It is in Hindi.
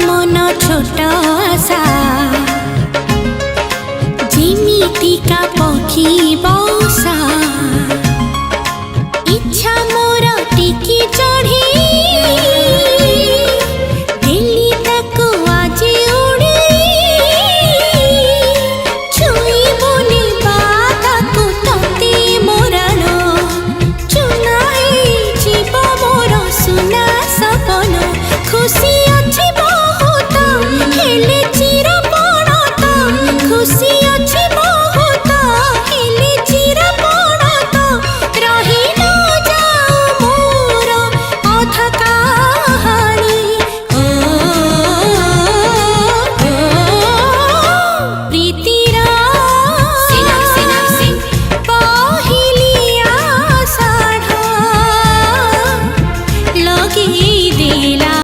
मन छोट आशा जिमितिका पक्षी बौसा इच्छा मोर टिकी चढ़ी दिल्ली ताको आज उड़ी छुई बुनी बाताको तते मोराण चुना जीव मोर सुना सपन खुशी अच्छी